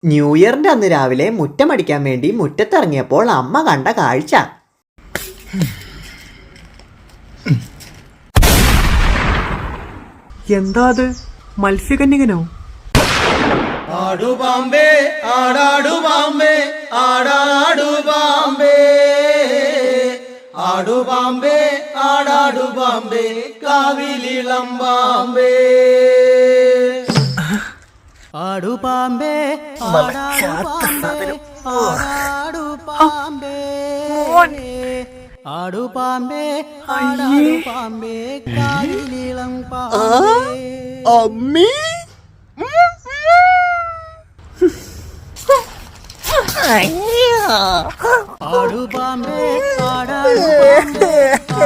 New ഇയറിന്റെ അന്ന് രാവിലെ മുറ്റമടിക്കാൻ വേണ്ടി മുറ്റത്തിറങ്ങിയപ്പോൾ അമ്മ കണ്ട കാഴ്ച. എന്താ അത്? മത്സ്യകന്യകനോ? ആടുപാമ്പേ ആടാടുപാമ്പേ ആടാടുപാമ്പേ ആടുപാമ്പേ ആടാടുപാമ്പേ കാവിലിളം പാമ്പേ ആടുപാമ്പേ ആടാടുപാമ്പേ ആടാടുപാമ്പേ ആടുപാമ്പേ ആടാടുപാമ്പേ കാവിലിളം പാമ്പേ. അമ്മേ ആടുപാമ്പേ ആടാടുപാമ്പേ ആടാടുപാമ്പേ